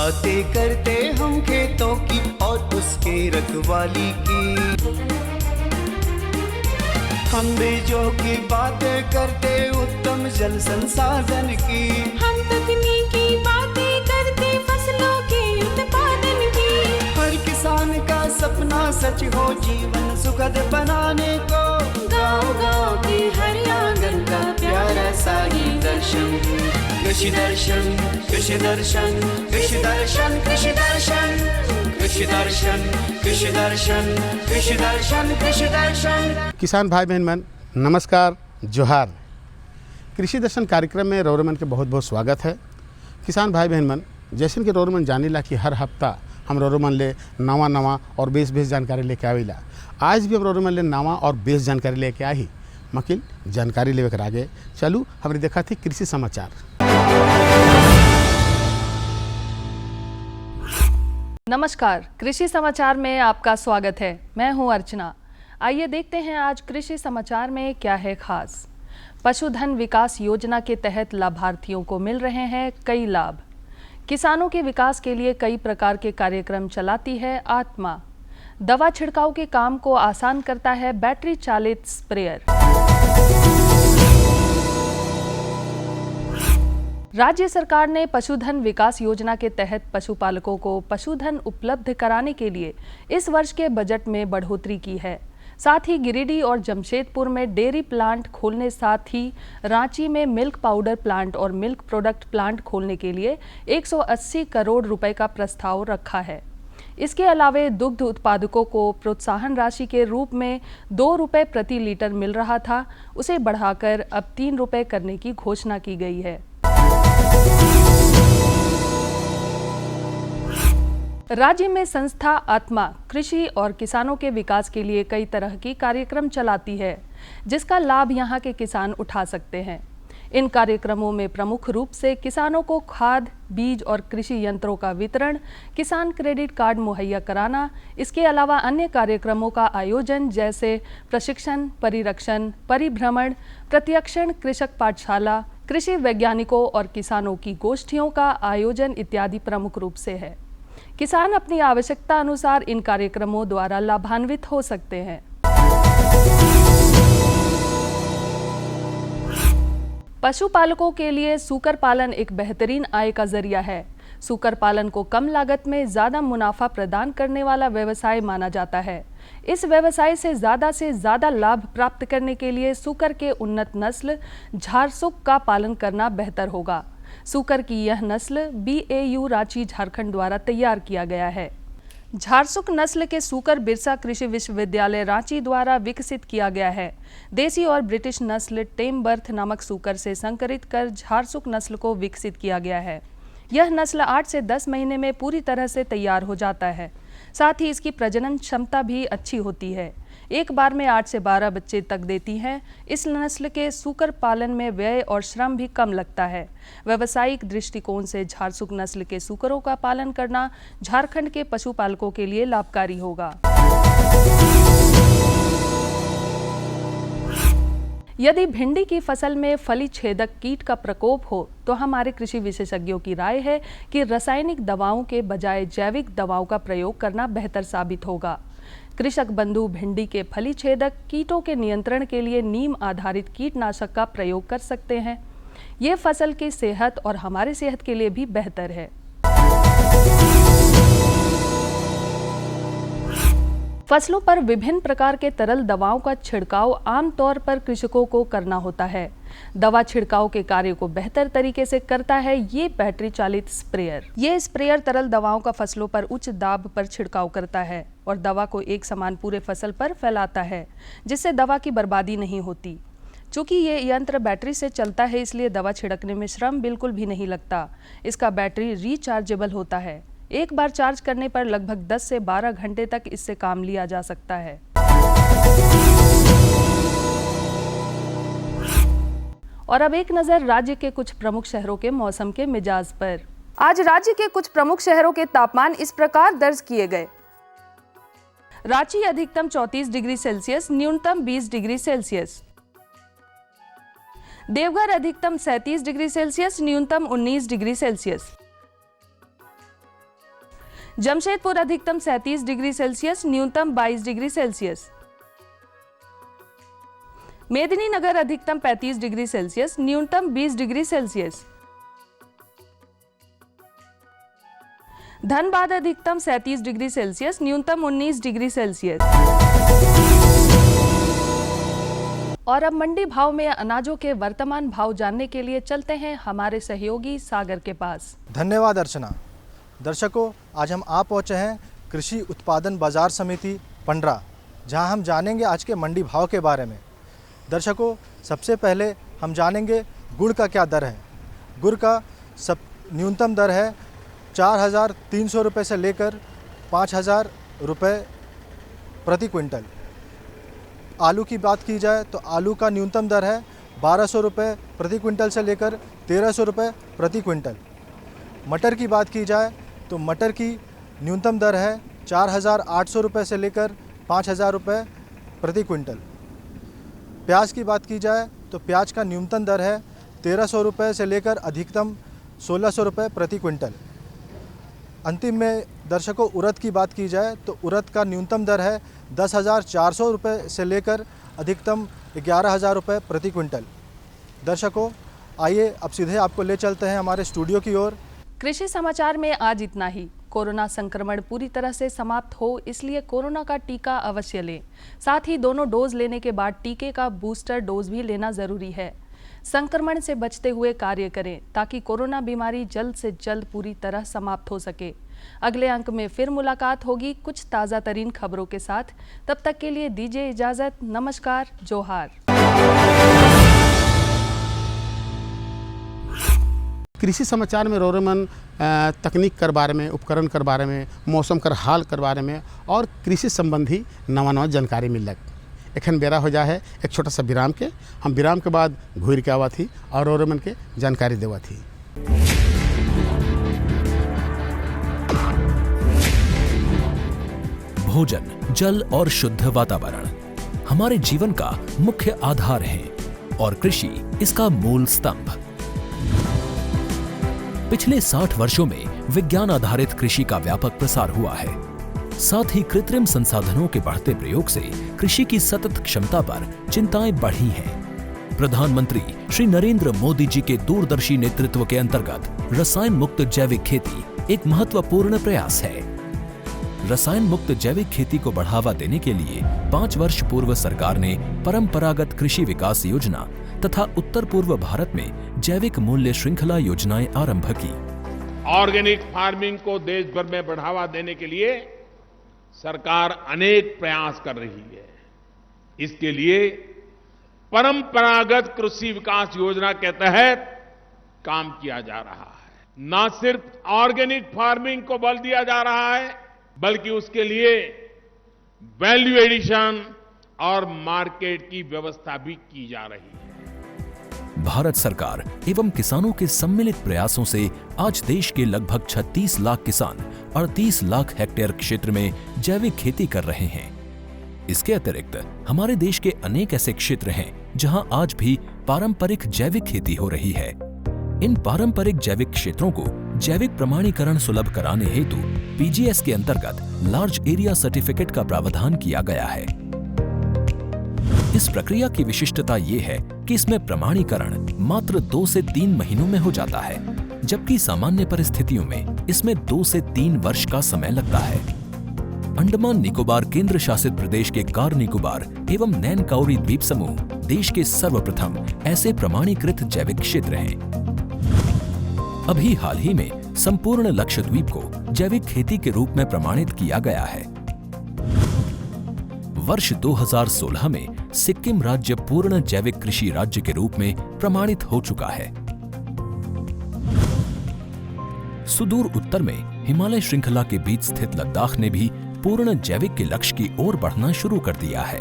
बातें करते हम खेतों की और उसके रखवाली की। हम बीजों की बातें करते उत्तम जल संसाधन की। हम तकनीकी बातें करते फसलों के उत्पादन की। हर किसान का सपना सच हो जीवन सुखद बनाने को। गाँव-गाँव के हर आंगन का प्यारा सा ये दर्शन। कृषि दर्शन, कृषि दर्शन, कृषि दर्शन, कृषि दर्शन, कृषि दर्शन, कृषि दर्शन, कृषि दर्शन, कृषि दर्शन। किसान भाई बहन मन नमस्कार, जोहार। कृषि दर्शन कार्यक्रम में रौरमन के बहुत बहुत स्वागत है। किसान भाई बहन मन जैसे कि रौरमन जानीला कि हर हफ्ता हम रौरमन ले नवा और बेस जानकारी लेके आवेला। आज भी हम रौरमन ले नवा और बेस जानकारी लेके आई। मकिल जानकारी लेवे कर आगे चलू हमने देखा थी कृषि समाचार। नमस्कार, कृषि समाचार में आपका स्वागत है। मैं हूं अर्चना। आइए देखते हैं आज कृषि समाचार में क्या है खास। पशुधन विकास योजना के तहत लाभार्थियों को मिल रहे हैं कई लाभ। किसानों के विकास के लिए कई प्रकार के कार्यक्रम चलाती है आत्मा। दवा छिड़काव के काम को आसान करता है बैटरी चालित स्प्रेयर। राज्य सरकार ने पशुधन विकास योजना के तहत पशुपालकों को पशुधन उपलब्ध कराने के लिए इस वर्ष के बजट में बढ़ोतरी की है। साथ ही गिरिडीह और जमशेदपुर में डेयरी प्लांट खोलने, साथ ही रांची में मिल्क पाउडर प्लांट और मिल्क प्रोडक्ट प्लांट खोलने के लिए 180 करोड़ रुपए का प्रस्ताव रखा है। इसके अलावा दुग्ध उत्पादकों को प्रोत्साहन राशि के रूप में 2 रुपए प्रति लीटर मिल रहा था, उसे बढ़ाकर अब 3 रुपए करने की घोषणा की गई है। राज्य में संस्था आत्मा कृषि और किसानों के विकास के लिए कई तरह की कार्यक्रम चलाती है, जिसका लाभ यहां के किसान उठा सकते हैं। इन कार्यक्रमों में प्रमुख रूप से किसानों को खाद, बीज और कृषि यंत्रों का वितरण, किसान क्रेडिट कार्ड मुहैया कराना, इसके अलावा अन्य कार्यक्रमों का आयोजन जैसे प्रशिक्षण, परिरक्षण, परिभ्रमण, प्रत्यक्षण, कृषक पाठशाला, कृषि वैज्ञानिकों और किसानों की गोष्ठियों का आयोजन इत्यादि प्रमुख रूप से है। किसान अपनी आवश्यकता अनुसार इन कार्यक्रमों द्वारा लाभान्वित हो सकते हैं। पशुपालकों के लिए सूकर पालन एक बेहतरीन आय का जरिया है। सूकर पालन को कम लागत में ज्यादा मुनाफा प्रदान करने वाला व्यवसाय माना जाता है। इस व्यवसाय से ज्यादा लाभ प्राप्त करने के लिए सूकर के उन्नत नस्ल झारसुक का पालन करना बेहतर होगा। सूकर की यह नस्ल BAU रांची झारखंड द्वारा तैयार किया गया है। झारसुक नस्ल के सूकर बिरसा कृषि विश्वविद्यालय रांची द्वारा विकसित किया गया है। देसी और ब्रिटिश नस्ल टेम बर्थ नामक सूकर से संकरित कर झारसुक नस्ल को विकसित किया गया है। यह नस्ल 8 से 10 महीने में पूरी तरह से तैयार हो जाता है। साथ ही इसकी प्रजनन क्षमता भी अच्छी होती है। एक बार में 8 से 12 बच्चे तक देती हैं। इस नस्ल के सूकर पालन में व्यय और श्रम भी कम लगता है। व्यावसायिक दृष्टिकोण से झारसुक नस्ल के सूकरों का पालन करना झारखंड के पशुपालकों के लिए लाभकारी होगा। यदि भिंडी की फसल में फली छेदक कीट का प्रकोप हो तो हमारे कृषि विशेषज्ञों की राय है कि रासायनिक दवाओं के बजाय जैविक दवाओं का प्रयोग करना बेहतर साबित होगा। कृषक बंधु भिंडी के फली छेदक कीटों के नियंत्रण के लिए नीम आधारित कीटनाशक का प्रयोग कर सकते हैं। ये फसल की सेहत और हमारे सेहत के लिए भी बेहतर है। फसलों पर विभिन्न प्रकार के तरल दवाओं का छिड़काव आमतौर पर कृषकों को करना होता है। दवा छिड़काव के कार्य को बेहतर तरीके से करता है ये बैटरी चालित स्प्रेयर। ये स्प्रेयर तरल दवाओं का फसलों पर उच्च दाब पर छिड़काव करता है और दवा को एक समान पूरे फसल पर फैलाता है, जिससे दवा की बर्बादी नहीं होती। चूँकि ये यंत्र बैटरी से चलता है, इसलिए दवा छिड़कने में श्रम बिल्कुल भी नहीं लगता। इसका बैटरी रिचार्जेबल होता है। एक बार चार्ज करने पर लगभग 10 से 12 घंटे तक इससे काम लिया जा सकता है। और अब एक नजर राज्य के कुछ प्रमुख शहरों के मौसम के मिजाज पर। आज राज्य के कुछ प्रमुख शहरों के तापमान इस प्रकार दर्ज किए गए। रांची अधिकतम 34 डिग्री सेल्सियस, न्यूनतम 20 डिग्री सेल्सियस। देवघर अधिकतम 37 डिग्री सेल्सियस, न्यूनतम 19 डिग्री सेल्सियस। जमशेदपुर अधिकतम 37 डिग्री सेल्सियस, न्यूनतम 22 डिग्री सेल्सियस। मेदिनीनगर अधिकतम 35 डिग्री सेल्सियस, न्यूनतम 20 डिग्री सेल्सियस। धनबाद अधिकतम 37 डिग्री सेल्सियस, न्यूनतम 19 डिग्री सेल्सियस। और अब मंडी भाव में अनाजों के वर्तमान भाव जानने के लिए चलते हैं हमारे सहयोगी सागर के पास। धन्यवाद अर्चना। दर्शकों, आज हम आ पहुँचे हैं कृषि उत्पादन बाजार समिति पंडरा, जहां हम जानेंगे आज के मंडी भाव के बारे में। दर्शकों, सबसे पहले हम जानेंगे गुड़ का क्या दर है। गुड़ का न्यूनतम दर है 4,300 रुपये से लेकर 5,000 रुपये प्रति क्विंटल। आलू की बात की जाए तो आलू का न्यूनतम दर है 1,200 रुपये प्रति क्विंटल से लेकर 1,300 रुपये प्रति क्विंटल। मटर की बात की जाए तो मटर की न्यूनतम दर है 4,800 रुपये से लेकर 5,000 रुपये प्रति क्विंटल। प्याज की बात की जाए तो प्याज का न्यूनतम दर है 1,300 रुपये से लेकर अधिकतम 1,600 रुपये प्रति क्विंटल। अंतिम में दर्शकों, उड़द की बात की जाए तो उड़द का न्यूनतम दर है 10,400 रुपये से लेकर अधिकतम 11,000 रुपये प्रति क्विंटल। दर्शकों, आइए अब सीधे आपको ले चलते हैं हमारे स्टूडियो की ओर। कृषि समाचार में आज इतना ही। कोरोना संक्रमण पूरी तरह से समाप्त हो, इसलिए कोरोना का टीका अवश्य लें। साथ ही दोनों डोज लेने के बाद टीके का बूस्टर डोज भी लेना जरूरी है। संक्रमण से बचते हुए कार्य करें ताकि कोरोना बीमारी जल्द से जल्द पूरी तरह समाप्त हो सके। अगले अंक में फिर मुलाकात होगी कुछ ताज़ा तरीन खबरों के साथ। तब तक के लिए दीजिए इजाज़त। नमस्कार, जोहार। कृषि समाचार में रोरेमन तकनीक कर बारे में, उपकरण कर बारे में, मौसम कर हाल कर बारे में और कृषि संबंधी नवा नवा जानकारी मिलक। एखन बेरा हो जा है एक छोटा सा विराम के। हम विराम के बाद घूर के आवा थी और रोरेमन के जानकारी देवा थी। भोजन, जल और शुद्ध वातावरण हमारे जीवन का मुख्य आधार है और कृषि इसका मूल स्तंभ। पिछले 60 वर्षों में विज्ञान आधारित कृषि का व्यापक प्रसार हुआ है। साथ ही कृत्रिम संसाधनों के बढ़ते प्रयोग से कृषि की सतत क्षमता पर चिंताएं बढ़ी हैं। प्रधानमंत्री श्री नरेंद्र मोदी जी के दूरदर्शी नेतृत्व के अंतर्गत रसायन मुक्त जैविक खेती एक महत्वपूर्ण प्रयास है। रसायन मुक्त जैविक खेती को बढ़ावा देने के लिए 5 वर्ष पूर्व सरकार ने परंपरागत कृषि विकास योजना तथा उत्तर पूर्व भारत में जैविक मूल्य श्रृंखला योजनाएं आरंभ की। ऑर्गेनिक फार्मिंग को देश भर में बढ़ावा देने के लिए सरकार अनेक प्रयास कर रही है। इसके लिए परंपरागत कृषि विकास योजना के तहत काम किया जा रहा है। न सिर्फ ऑर्गेनिक फार्मिंग को बल दिया जा रहा है, बल्कि उसके लिए वैल्यू एडिशन और मार्केट की व्यवस्था भी की जा रही है। भारत सरकार एवं किसानों के सम्मिलित प्रयासों से आज देश के लगभग 36 लाख किसान 38 लाख हेक्टेयर क्षेत्र में जैविक खेती कर रहे हैं। इसके अतिरिक्त हमारे देश के अनेक ऐसे क्षेत्र हैं जहां आज भी पारंपरिक जैविक खेती हो रही है। इन पारंपरिक जैविक क्षेत्रों को जैविक प्रमाणीकरण सुलभ कराने हेतु पीजीएस के अंतर्गत लार्ज एरिया सर्टिफिकेट का प्रावधान किया गया है। इस प्रक्रिया की विशिष्टता ये है कि इसमें प्रमाणीकरण मात्र 2 से 3 महीनों में हो जाता है, जबकि सामान्य परिस्थितियों में इसमें 2 से 3 वर्ष का समय लगता है। अंडमान निकोबार केंद्र शासित प्रदेश के कार निकोबार एवं नैन काउरी द्वीप समूह देश के सर्वप्रथम ऐसे प्रमाणीकृत जैविक क्षेत्र हैं। अभी हाल ही में संपूर्ण लक्षद्वीप को जैविक खेती के रूप में प्रमाणित किया गया है। वर्ष 2016 में सिक्किम राज्य पूर्ण जैविक कृषि राज्य के रूप में प्रमाणित हो चुका है। सुदूर उत्तर में हिमालय श्रृंखला के बीच स्थित लद्दाख ने भी पूर्ण जैविक के लक्ष्य की ओर बढ़ना शुरू कर दिया है।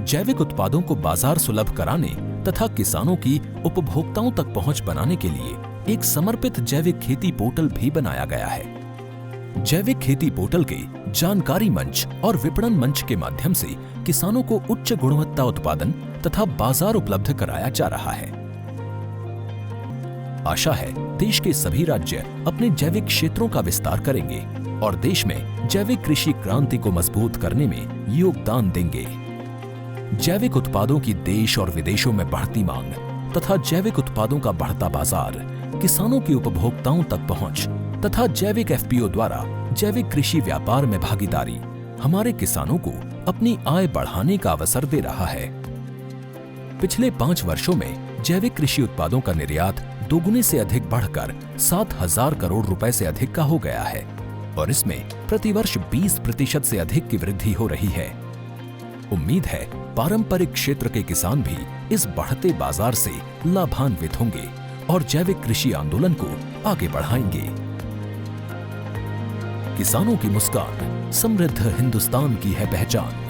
जैविक उत्पादों को बाजार सुलभ कराने तथा किसानों की उपभोक्ताओं तक पहुंच बनाने के लिए एक समर्पित जैविक खेती पोर्टल भी बनाया गया है। जैविक खेती पोर्टल के जानकारी मंच और विपणन मंच के माध्यम से किसानों को उच्च गुणवत्ता उत्पादन तथा बाजार उपलब्ध कराया जा रहा है। आशा है देश के सभी राज्य अपने जैविक क्षेत्रों का विस्तार करेंगे। और देश में जैविक कृषि क्रांति को मजबूत करने में योगदान देंगे। जैविक उत्पादों की देश और विदेशों में बढ़ती मांग तथा जैविक उत्पादों का बढ़ता बाजार, किसानों की उपभोक्ताओं तक पहुंच तथा जैविक एफपीओ द्वारा जैविक कृषि व्यापार में भागीदारी हमारे किसानों को अपनी आय बढ़ाने का अवसर दे रहा है। पिछले 5 वर्षों में जैविक कृषि उत्पादों का निर्यात दोगुने से अधिक बढ़कर 7,000 करोड़ रुपए से अधिक का हो गया है और इसमें प्रतिवर्ष 20% से अधिक की वृद्धि हो रही है। उम्मीद है पारंपरिक क्षेत्र के किसान भी इस बढ़ते बाजार से लाभान्वित होंगे और जैविक कृषि आंदोलन को आगे बढ़ाएंगे। किसानों की मुस्कान समृद्ध हिंदुस्तान की है पहचान।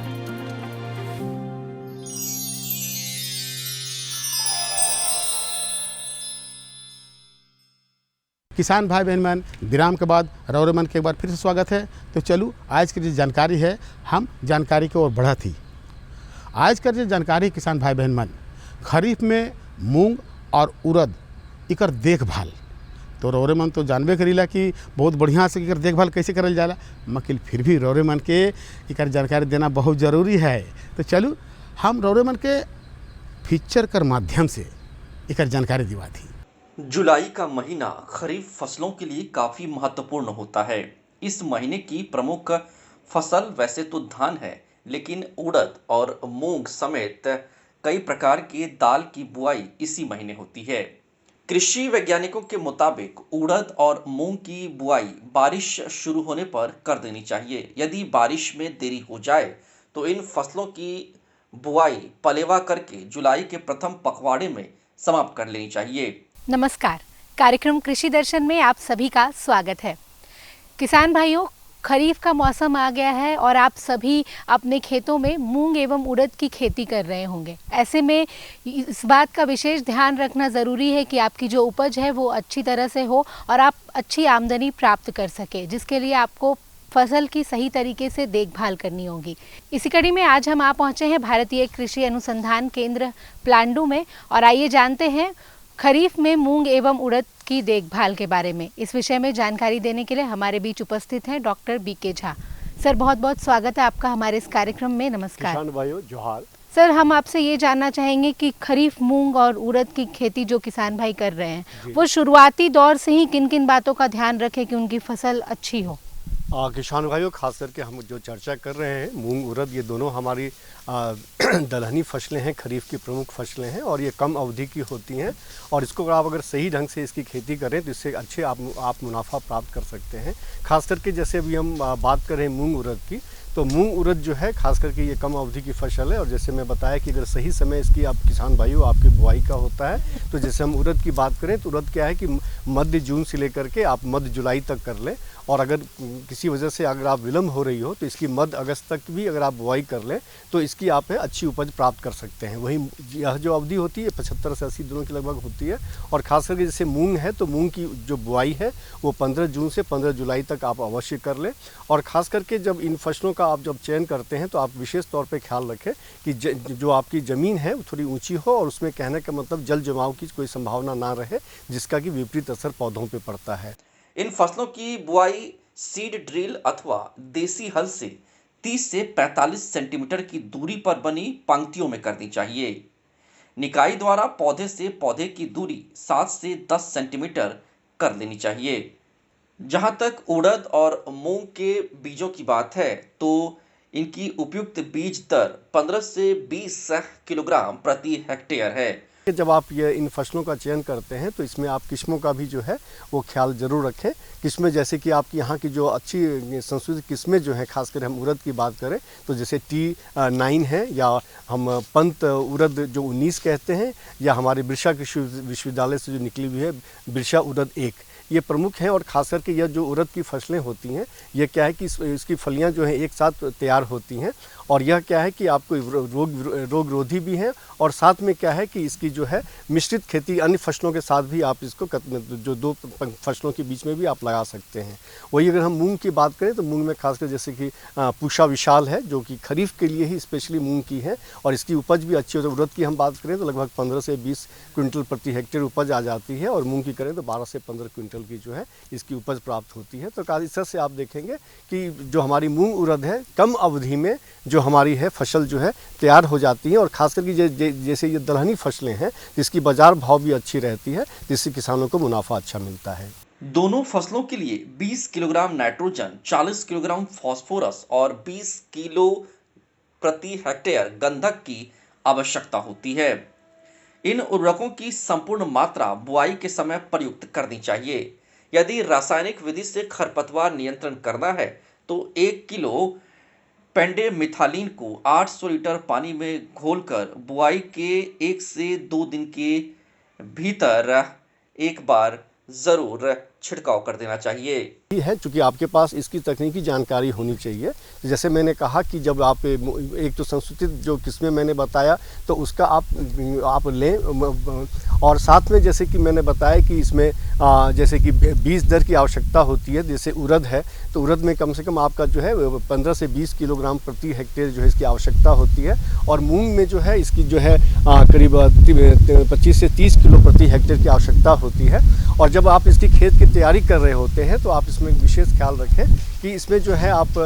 किसान भाई बहन मन, विराम के बाद रौरे मन के एक बार फिर से स्वागत है। तो चलो आज की जो जानकारी है, हम जानकारी की ओर बढ़ा थी। आज का जो जानकारी किसान भाई बहन मन, खरीफ में मूंग और उड़द इकर देखभाल, तो रौरे मन तो जानबे करीला कि बहुत बढ़िया से इकर देखभाल कैसे करल जाला, मकिल फिर भी रौरे मन के इकर जानकारी देना बहुत ज़रूरी है। तो चलो हम रौरे मन के फीचर कर माध्यम से इकर जानकारी दिवा थी। जुलाई का महीना खरीफ फसलों के लिए काफी महत्वपूर्ण होता है। इस महीने की प्रमुख फसल वैसे तो धान है, लेकिन उड़द और मूंग समेत कई प्रकार के दाल की बुआई इसी महीने होती है। कृषि वैज्ञानिकों के मुताबिक उड़द और मूंग की बुआई बारिश शुरू होने पर कर देनी चाहिए। यदि बारिश में देरी हो जाए तो इन फसलों की बुआई पलेवा करके जुलाई के प्रथम पखवाड़े में समाप्त कर लेनी चाहिए। नमस्कार, कार्यक्रम कृषि दर्शन में आप सभी का स्वागत है। किसान भाइयों, खरीफ का मौसम आ गया है और आप सभी अपने खेतों में मूंग एवं उड़द की खेती कर रहे होंगे। ऐसे में इस बात का विशेष ध्यान रखना ज़रूरी है कि आपकी जो उपज है वो अच्छी तरह से हो और आप अच्छी आमदनी प्राप्त कर सके, जिसके लिए आपको फसल की सही तरीके से देखभाल करनी होगी। इसी कड़ी में आज हम आ पहुँचे हैं भारतीय कृषि अनुसंधान केंद्र प्लांडू में, और आइए जानते हैं खरीफ में मूंग एवं उड़द की देखभाल के बारे में। इस विषय में जानकारी देने के लिए हमारे बीच उपस्थित हैं डॉक्टर बीके झा। सर, बहुत बहुत स्वागत है आपका हमारे इस कार्यक्रम में। नमस्कार। किसान भाइयों, जोहार। सर, हम आपसे ये जानना चाहेंगे कि खरीफ मूंग और उड़द की खेती जो किसान भाई कर रहे हैं, वो शुरुआती दौर से ही किन किन बातों का ध्यान रखें कि उनकी फसल अच्छी हो? किसान भाइयों, खास करके हम जो चर्चा कर रहे हैं, मूंग उड़द ये दोनों हमारी दलहनी फसलें हैं, खरीफ की प्रमुख फसलें हैं और ये कम अवधि की होती हैं और इसको आप अगर सही ढंग से इसकी खेती करें तो इससे अच्छे आप मुनाफा प्राप्त कर सकते हैं। खास करके जैसे अभी हम बात करें मूंग उड़द की, तो मूंग उड़द जो है खास करके ये कम अवधि की फसल है और जैसे मैं बताया कि अगर सही समय इसकी आप किसान भाइयों आपकी बुआई का होता है, तो जैसे हम उड़द की बात करें तो उड़द क्या है कि मध्य जून से लेकर के आप मध्य जुलाई तक कर लें, और अगर किसी वजह से अगर आप विलम्ब हो रही हो तो इसकी मध्य अगस्त तक भी अगर आप बुआई कर लें तो इसकी आप अच्छी उपज प्राप्त कर सकते हैं। वहीं यह जो अवधि होती है 75 से 80 दिनों की लगभग होती है। और खास करके जैसे मूंग है तो मूंग की जो बुआई है वो 15 जून से 15 जुलाई तक आप अवश्य कर लें। और ख़ास करके जब इन फसलों का आप जब चयन करते हैं तो आप विशेष तौर पे ख्याल रखें कि जो आपकी ज़मीन है वो थोड़ी ऊंची हो और उसमें कहने का मतलब जल जमाव की कोई संभावना ना रहे, जिसका कि विपरीत असर पौधों पे पड़ता है। इन फसलों की बुआई सीड ड्रिल अथवा देसी हल से 30 से 45 सेंटीमीटर की दूरी पर बनी पंक्तियों में करनी चाहिए। निकाई द्वारा पौधे से पौधे की दूरी 7 से 10 सेंटीमीटर कर लेनी चाहिए। जहां तक उड़द और मूंग के बीजों की बात है तो इनकी उपयुक्त बीज दर 15 से 20 किलोग्राम प्रति हेक्टेयर है। जब आप ये इन फसलों का चयन करते हैं तो इसमें आप किस्मों का भी जो है वो ख्याल ज़रूर रखें। किस्में जैसे कि आपकी यहाँ की जो अच्छी संशोधित किस्में जो हैं, खासकर हम उड़द की बात करें तो जैसे T9 है, या हम पंत उड़द जो 19 कहते हैं, या हमारे बिरसा कृषि विश्वविद्यालय से जो निकली हुई है बिरसा उड़द 1, ये प्रमुख हैं। और खास करके यह जो उड़द की फसलें होती हैं ये क्या है कि इसकी फलियां जो हैं एक साथ तैयार होती हैं और यह क्या है कि आपको रोग रोधी भी है, और साथ में क्या है कि इसकी जो है मिश्रित खेती अन्य फसलों के साथ भी आप इसको जो दो फसलों के बीच में भी आप लगा सकते हैं। वही अगर हम मूंग की बात करें तो मूंग में खासकर जैसे कि पूषा विशाल है जो कि खरीफ के लिए ही स्पेशली मूंग की है, और इसकी उपज भी अच्छी होती है। उड़द की हम बात करें तो लगभग 15 से 20 क्विंटल प्रति हेक्टेयर उपज आ जाती है, और मूंग की करें तो 12 से 15 क्विंटल की जो है इसकी उपज प्राप्त होती है। तो इस तरह से आप देखेंगे कि जो हमारी मूंग उड़द है कम अवधि में जो हमारी है फसल जो है तैयार हो जाती है, और खास करके जैसे ये दलहनी फसलें हैं जिसकी बाजार भाव भी अच्छी रहती है, जिससे किसानों को मुनाफा अच्छा मिलता है। दोनों फसलों के लिए 20 किलोग्राम नाइट्रोजन, 40 किलोग्राम फास्फोरस और 20 किलो प्रति हेक्टेयर गंधक की आवश्यकता होती है। इन उर्वरकों की संपूर्ण मात्रा बुआई के समय प्रयुक्त करनी चाहिए। यदि रासायनिक विधि से खरपतवार नियंत्रण करना है तो 1 किलो पेंडेमिथालिन को 800 लीटर पानी में घोलकर बुआई के 1 से 2 दिन के भीतर एक बार जरूर छिड़काव कर देना चाहिए। है चूँकि आपके पास इसकी तकनीकी जानकारी होनी चाहिए। जैसे मैंने कहा कि जब आप एक तो संस्कृत जो किस्में मैंने बताया तो उसका आप लें, और साथ में जैसे कि मैंने बताया कि इसमें जैसे कि बीज दर की आवश्यकता होती है। जैसे उड़द है तो उड़द में कम से कम आपका जो है 15 से 20 किलोग्राम प्रति हेक्टेयर जो है इसकी आवश्यकता होती है, और मूंग में जो है इसकी जो है करीब 25 से 30 किलो प्रति हेक्टेयर की आवश्यकता होती है। और जब आप इसकी खेत की तैयारी कर रहे होते हैं तो आप इसमें विशेष ख्याल रखें कि इसमें जो है आप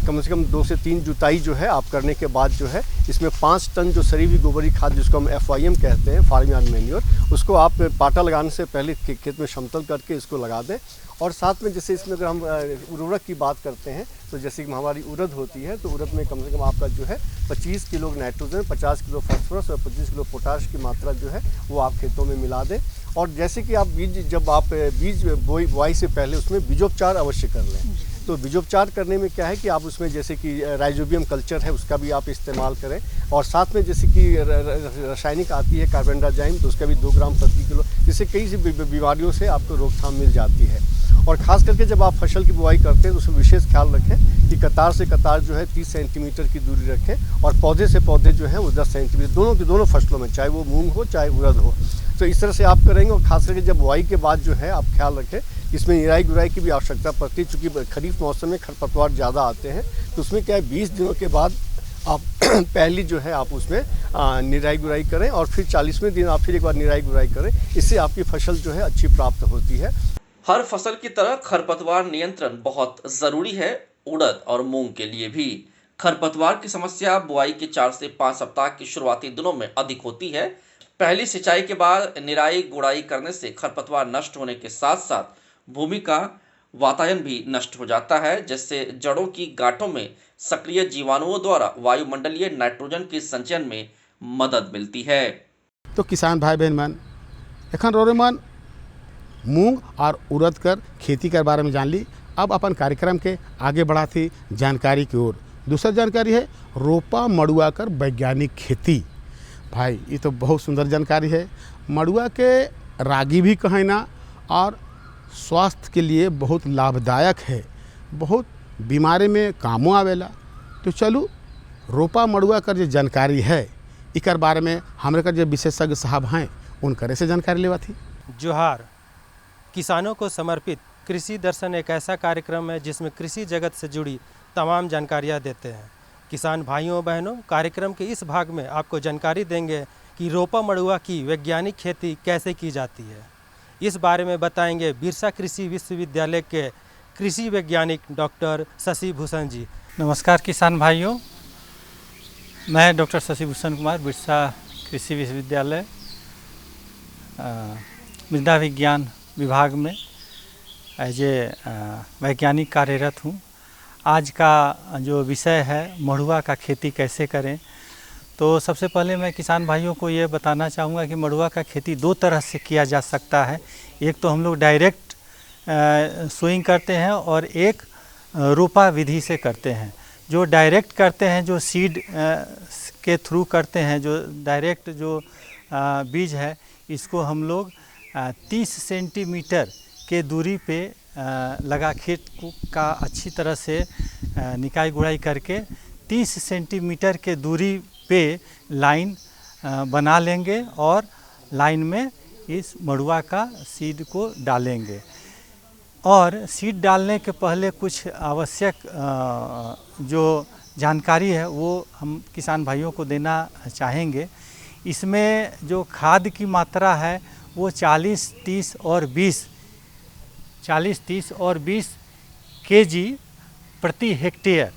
कम से कम 2 से 3 जुताई जो है आप करने के बाद जो है इसमें 5 टन जो सड़ी हुई गोबरी खाद जिसको हम FYM कहते हैं, फार्म यार्ड मैन्योर, उसको आप पाटा लगाने से पहले खेत में समतल करके इसको लगा दें। और साथ में जैसे इसमें अगर हम उर्वरक की बात करते हैं तो जैसे कि हमारी उड़द होती है तो उड़द में कम से कम आपका जो है 25 किलो नाइट्रोजन, 50 किलो फास्फोरस और 25 किलो पोटाश की मात्रा जो है वो आप खेतों में मिला दें। और जैसे कि आप जब आप बीज बुआई से पहले उसमें बीजोपचार अवश्य कर लें। तो बीजोपचार करने में क्या है कि आप उसमें जैसे कि राइजोबियम कल्चर है उसका भी आप इस्तेमाल करें, और साथ में जैसे कि रासायनिक आती है कार्बेंडाजाइम तो उसका भी 2 ग्राम प्रति किलो, जिससे कई सी बीमारियों से आपको रोकथाम मिल जाती है। और ख़ास करके जब आप फसल की बुआई करते हैं तो उसमें विशेष ख्याल रखें कि कतार से कतार जो है 30 सेंटीमीटर की दूरी रखें, और पौधे से पौधे जो है वो 10 सेंटीमीटर, दोनों फसलों में, चाहे वो मूंग हो चाहे उड़द हो। तो इस तरह से आप करेंगे। और खास करके जब बुआई के बाद जो है आप ख्याल रखें इसमें निराई गुराई की भी आवश्यकता पड़ती है, चूँकि खरीफ मौसम में खरपतवार ज़्यादा आते हैं। तो उसमें क्या है 20 दिनों के बाद आप पहली जो है आप उसमें निराई गुराई करें, और फिर 40वें दिन आप फिर एक बार निराई गुराई करें। इससे आपकी फसल जो है अच्छी प्राप्त होती है। हर फसल की तरह खरपतवार नियंत्रण बहुत जरूरी है, उड़द और मूंग के लिए भी। खरपतवार की समस्या बुआई के 4 से 5 सप्ताह के शुरुआती दिनों में अधिक होती है। पहली सिंचाई के बाद निराई गुड़ाई करने से खरपतवार नष्ट होने के साथ साथ भूमि का वातायन भी नष्ट हो जाता है, जिससे जड़ों की गांठों में सक्रिय जीवाणुओं द्वारा वायुमंडलीय नाइट्रोजन के संचयन में मदद मिलती है। तो किसान भाई बहन मन एखन रोरेमन मूंग और उड़द कर खेती के बारे में जान ली। अब अपन कार्यक्रम के आगे बढ़ाती जानकारी की ओर। दूसरा जानकारी है रोपा मड़ुआ कर वैज्ञानिक खेती। भाई ये तो बहुत सुंदर जानकारी है। मड़ुआ के रागी भी कहें ना, और स्वास्थ्य के लिए बहुत लाभदायक है, बहुत बीमारी में कामों आवेला। तो चलू रोपा मड़ुआ कर जो जानकारी है इकर बारे में हमारे कर जो विशेषज्ञ साहब हैं उनकर से जानकारी लेवा थी। जोहार। किसानों को समर्पित कृषि दर्शन एक ऐसा कार्यक्रम है जिसमें कृषि जगत से जुड़ी तमाम जानकारियाँ देते हैं। किसान भाइयों बहनों, कार्यक्रम के इस भाग में आपको जानकारी देंगे कि रोपा मड़ुआ की वैज्ञानिक खेती कैसे की जाती है। इस बारे में बताएंगे बिरसा कृषि विश्वविद्यालय के कृषि वैज्ञानिक डॉक्टर शशि भूषण जी। नमस्कार किसान भाइयों, मैं डॉक्टर शशि भूषण कुमार बिरसा कृषि विश्वविद्यालय मृदा विज्ञान विभाग में एज ए वैज्ञानिक कार्यरत हूँ। आज का जो विषय है मड़ुआ का खेती कैसे करें, तो सबसे पहले मैं किसान भाइयों को ये बताना चाहूँगा कि मड़ुआ का खेती 2 तरह से किया जा सकता है। एक तो हम लोग डायरेक्ट सोइंग करते हैं और एक रोपा विधि से करते हैं। जो डायरेक्ट करते हैं, जो सीड के थ्रू करते हैं, जो डायरेक्ट जो बीज है, इसको हम लोग 30 सेंटीमीटर के दूरी पे लगा खेत का अच्छी तरह से निकाई गुड़ाई करके 30 सेंटीमीटर के दूरी पे लाइन बना लेंगे और लाइन में इस मड़ुआ का सीड को डालेंगे। और सीड डालने के पहले कुछ आवश्यक जो जानकारी है वो हम किसान भाइयों को देना चाहेंगे। इसमें जो खाद की मात्रा है वो 40, 30 और 20 केजी प्रति हेक्टेयर।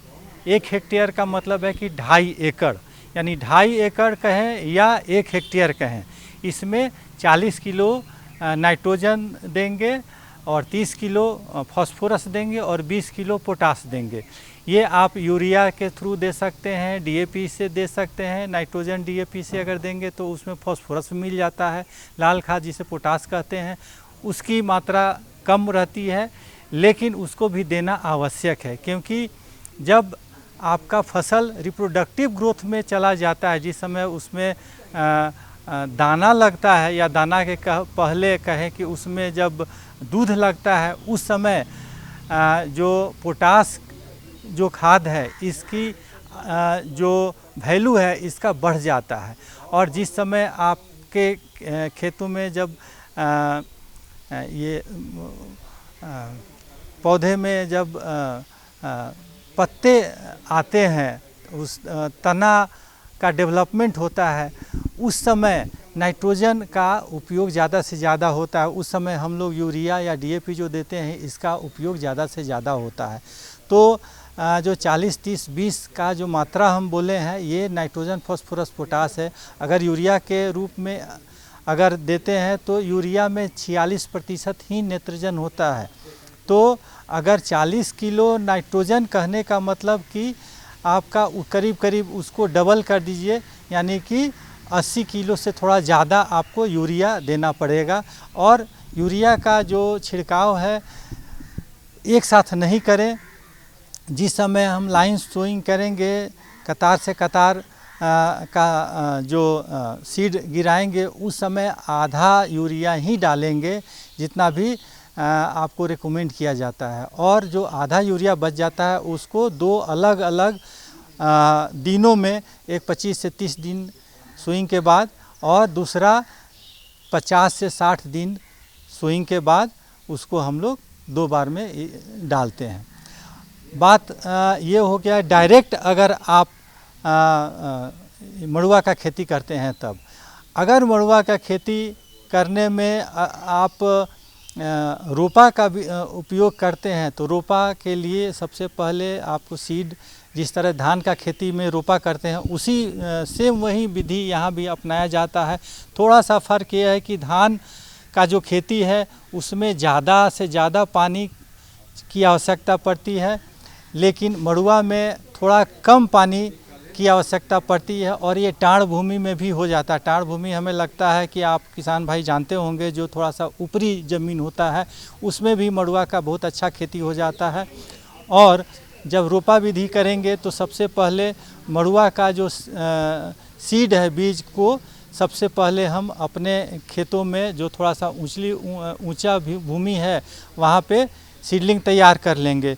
1 हेक्टेयर का मतलब है कि 2.5 एकड़, यानी 2.5 एकड़ कहें या 1 हेक्टेयर कहें। इसमें 40 किलो नाइट्रोजन देंगे और 30 किलो फास्फोरस देंगे और 20 किलो पोटास देंगे। ये आप यूरिया के थ्रू दे सकते हैं, डीएपी से दे सकते हैं। नाइट्रोजन डीएपी से अगर देंगे तो उसमें फास्फोरस मिल जाता है। लाल खाद जिसे पोटास कहते हैं उसकी मात्रा कम रहती है, लेकिन उसको भी देना आवश्यक है, क्योंकि जब आपका फसल रिप्रोडक्टिव ग्रोथ में चला जाता है, जिस समय उसमें दाना लगता है या दाना के पहले कहें कि उसमें जब दूध लगता है, उस समय जो पोटास जो खाद है इसकी जो वैल्यू है इसका बढ़ जाता है। और जिस समय आपके खेतों में जब ये पौधे में जब पत्ते आते हैं, उस तना का डेवलपमेंट होता है, उस समय नाइट्रोजन का उपयोग ज़्यादा से ज़्यादा होता है। उस समय हम लोग यूरिया या डीएपी जो देते हैं इसका उपयोग ज़्यादा से ज़्यादा होता है। तो जो 40, 30, 20 का जो मात्रा हम बोले हैं ये नाइट्रोजन, फास्फोरस, पोटास है। अगर यूरिया के रूप में अगर देते हैं तो यूरिया में 46% ही नाइट्रोजन होता है। तो अगर 40 किलो नाइट्रोजन कहने का मतलब कि आपका करीब करीब उसको डबल कर दीजिए, यानी कि 80 किलो से थोड़ा ज़्यादा आपको यूरिया देना पड़ेगा। और यूरिया का जो छिड़काव है एक साथ नहीं करें। जिस समय हम लाइन सोइंग करेंगे, कतार से कतार का जो सीड गिराएंगे, उस समय आधा यूरिया ही डालेंगे जितना भी आपको रिकमेंड किया जाता है। और जो आधा यूरिया बच जाता है उसको 2 अलग अलग दिनों में, एक 25 से 30 दिन सोइंग के बाद और दूसरा 50 से 60 दिन सोइंग के बाद उसको हम लोग 2 बार में डालते हैं। बात ये हो गया डायरेक्ट अगर आप मड़ुआ का खेती करते हैं तब। अगर मड़ुआ का खेती करने में आप रोपा का भी उपयोग करते हैं तो रोपा के लिए सबसे पहले आपको सीड, जिस तरह धान का खेती में रोपा करते हैं उसी सेम वही विधि यहाँ भी अपनाया जाता है। थोड़ा सा फ़र्क ये है कि धान का जो खेती है उसमें ज़्यादा से ज़्यादा पानी की आवश्यकता पड़ती है, लेकिन मड़ुआ में थोड़ा कम पानी की आवश्यकता पड़ती है और ये टाढ़ भूमि में भी हो जाता है। टाढ़ भूमि हमें लगता है कि आप किसान भाई जानते होंगे, जो थोड़ा सा ऊपरी ज़मीन होता है उसमें भी मड़ुआ का बहुत अच्छा खेती हो जाता है। और जब रोपा विधि करेंगे तो सबसे पहले मड़ुआ का जो सीड है, बीज को सबसे पहले हम अपने खेतों में जो थोड़ा सा ऊंचा भूमि है वहाँ पे सीडलिंग तैयार कर लेंगे।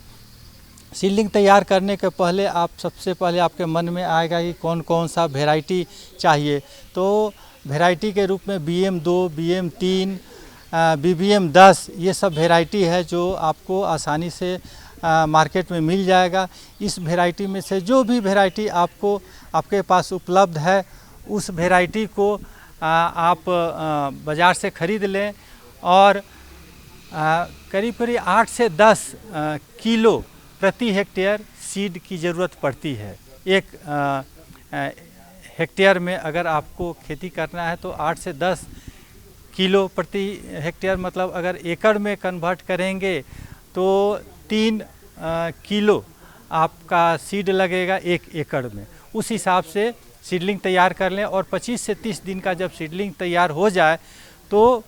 सीडलिंग तैयार करने के पहले सबसे पहले आपके मन में आएगा कि कौन कौन सा वेराइटी चाहिए। तो वेराइटी के रूप में BM2, BM3, BBM10 ये सब वेराइटी है जो आपको आसानी से मार्केट में मिल जाएगा। इस वेराइटी में से जो भी वेराइटी आपके पास उपलब्ध है उस वेराइटी को आप बाज़ार से ख़रीद लें और करीब करीब 8 से 10 किलो प्रति हेक्टेयर सीड की ज़रूरत पड़ती है। एक हेक्टेयर में अगर आपको खेती करना है तो 8 से 10 किलो प्रति हेक्टेयर, मतलब अगर एकड़ में कन्वर्ट करेंगे तो 3 किलो आपका सीड लगेगा 1 एकड़ में। उस हिसाब से सीडलिंग तैयार कर लें और 25 से 30 दिन का जब सीडलिंग तैयार हो जाए तो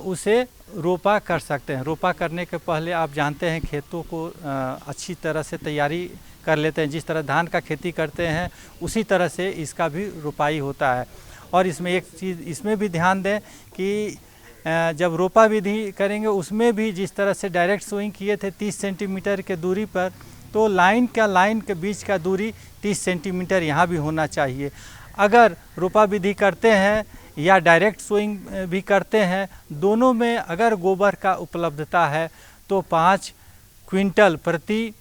उसे रोपा कर सकते हैं। रोपा करने के पहले आप जानते हैं खेतों को अच्छी तरह से तैयारी कर लेते हैं। जिस तरह धान का खेती करते हैं उसी तरह से इसका भी रोपाई होता है। और इसमें एक चीज़ इसमें भी ध्यान दें कि जब रोपा विधि करेंगे उसमें भी जिस तरह से डायरेक्ट सोइंग किए थे 30 सेंटीमीटर के दूरी पर, तो लाइन के बीच का दूरी 30 सेंटीमीटर यहाँ भी होना चाहिए। अगर रोपा विधि करते हैं या डायरेक्ट सोइंग भी करते हैं, दोनों में अगर गोबर का उपलब्धता है तो 5 क्विंटल प्रति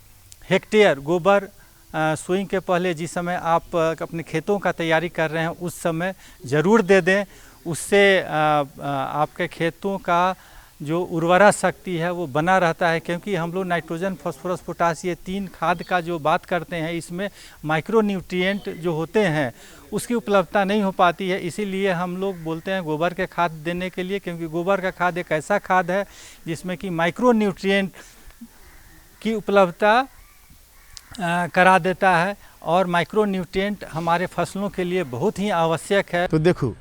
हेक्टेयर गोबर सोइंग के पहले जिस समय आप अपने खेतों का तैयारी कर रहे हैं उस समय ज़रूर दे दें। उससे आपके खेतों का जो उर्वरा शक्ति है वो बना रहता है, क्योंकि हम लोग नाइट्रोजन, फास्फोरस, पोटाश ये 3 खाद का जो बात करते हैं, इसमें माइक्रो न्यूट्रिएंट जो होते हैं उसकी उपलब्धता नहीं हो पाती है। इसीलिए हम लोग बोलते हैं गोबर के खाद देने के लिए, क्योंकि गोबर का खाद एक ऐसा खाद है जिसमें कि माइक्रो न्यूट्रिएंट की उपलब्धता करा देता है, और माइक्रो न्यूट्रिएंट हमारे फसलों के लिए बहुत ही आवश्यक है। तो देखो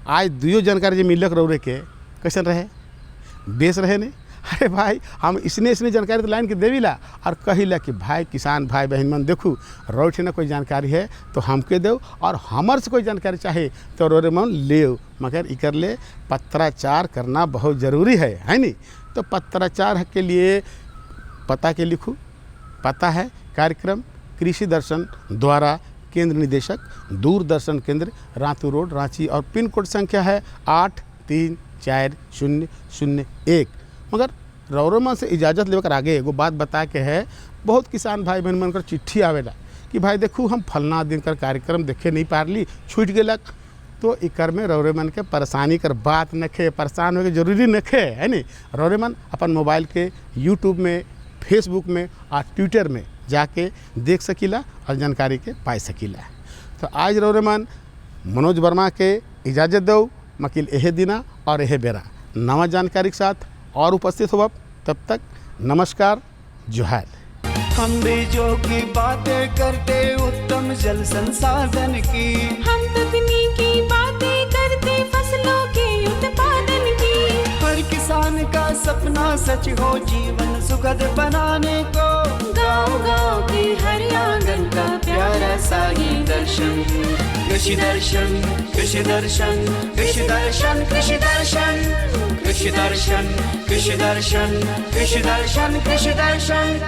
आज दुयो जानकारी जो मिलक रौरे के कैसन रहे, बेच रहे ने। अरे भाई हम इसने जानकारी तो लाइन के देविला और कहिला कि भाई किसान भाई बहन मन देखू रोठे ना कोई जानकारी है तो हमके दो, और हमर से कोई जानकारी चाहे तो रोरे मन ले, मगर इकर ले पत्राचार करना बहुत ज़रूरी है नी। तो पत्राचार के लिए पता के लिखूँ, पता है कार्यक्रम कृषि दर्शन द्वारा केंद्र निदेशक दूरदर्शन केंद्र रातू रोड रांची, और पिन कोड संख्या है 834001। मगर रौरोमन से इजाज़त लेकर आगे एगो बात बता के है, बहुत किसान भाई बहन मन कर चिट्ठी आवेला कि भाई देखू हम फलना दिन कर कार्यक्रम देखे नहीं पारली, छूट गेलक। तो इकर में रौरेमन के परेशानी कर बात नखे, परेशान होके जरूरी नखे है नी। रौरेमन अपन मोबाइल के यूट्यूब में, फेसबुक में और ट्विटर में जाके देख सकीला और जानकारी के पाई सकीला। तो आज रौरेमन मनोज वर्मा के इजाज़त दो, मकील एहे दिना और एहे बेरा नवा जानकारी के साथ और उपस्थित हो। तब तक नमस्कार, जोहार। हम बीजों की बातें करते उत्तम जल संसाधन की, हम तकनीकी बातें करते फसलों के उत्पादन की। हर किसान का सपना सच हो जीवन सुखद बनाने को, गाँव-गाँव के हर आंगन का प्यारा सा ये दर्शन। कृषि दर्शन, कृषि दर्शन, कृषि दर्शन, कृषि दर्शन, कृषि दर्शन, कृषि दर्शन, कृषि दर्शन, कृषि दर्शन।